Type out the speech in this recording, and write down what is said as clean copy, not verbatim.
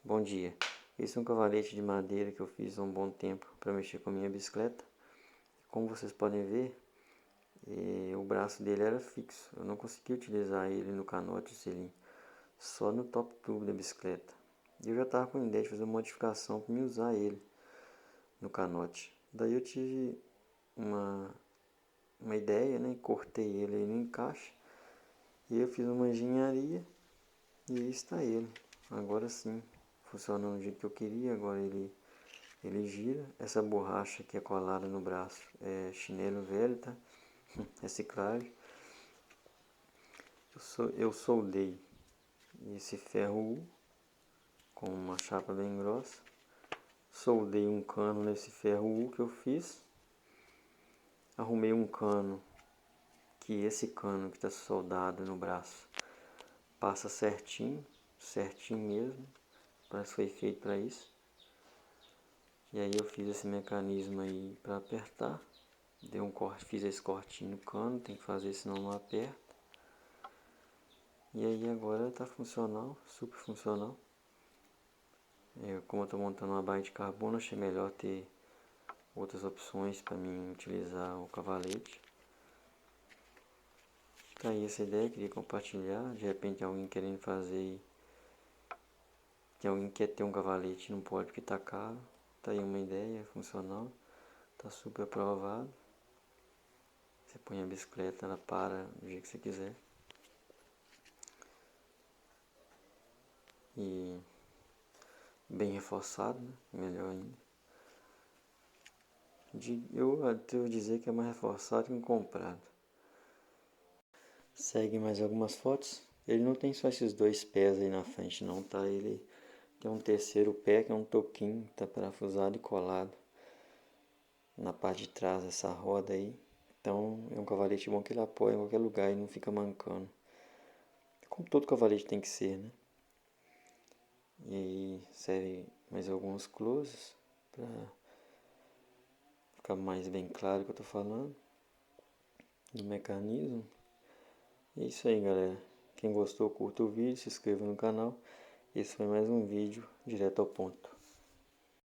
Bom dia. Esse é um cavalete de madeira que eu fiz há um bom tempo para mexer com a minha bicicleta. Como vocês podem ver, o braço dele era fixo. Eu não consegui utilizar ele no canote selim, só no top tube da bicicleta. E eu já estava com a ideia de fazer uma modificação para me usar ele no canote. Daí eu tive uma ideia, né? Cortei ele aí no encaixe e eu fiz uma engenharia e aí está ele. Agora sim, funcionando do jeito que eu queria. Agora ele gira. Essa borracha que é colada no braço é chinelo velho, tá? Reciclagem. Eu soldei esse ferro U com uma chapa bem grossa. Soldei um cano nesse ferro U que eu fiz. Arrumei um cano, que esse cano que está soldado no braço passa certinho, certinho mesmo. Parece que foi feito para isso. E aí eu fiz esse mecanismo aí para apertar. Dei um corte, fiz esse cortinho no cano, tem que fazer senão não aperta. E aí agora está funcional, super funcional. Como eu estou montando uma baia de carbono, achei melhor ter outras opções para mim utilizar o cavalete. Tá aí essa ideia, queria compartilhar. De repente alguém querendo fazer, tem alguém que quer ter um cavalete, não pode porque está caro. Tá aí uma ideia funcional, tá super aprovado. Você põe a bicicleta, ela para do jeito que você quiser. E bem reforçado, né? Melhor ainda. Eu devo dizer que é mais reforçado que um comprado. Segue mais algumas fotos. Ele não tem só esses dois pés aí na frente não, tá? Ele tem um terceiro pé que é um toquinho, tá parafusado e colado na parte de trás dessa roda aí. Então é um cavalete bom que ele apoia em qualquer lugar e não fica mancando. Como todo cavalete tem que ser, né? E aí serve mais alguns closes para ficar mais bem claro o que eu tô falando do mecanismo. É isso aí, galera. Quem gostou, curta o vídeo, se inscreva no canal. Esse foi mais um vídeo direto ao ponto.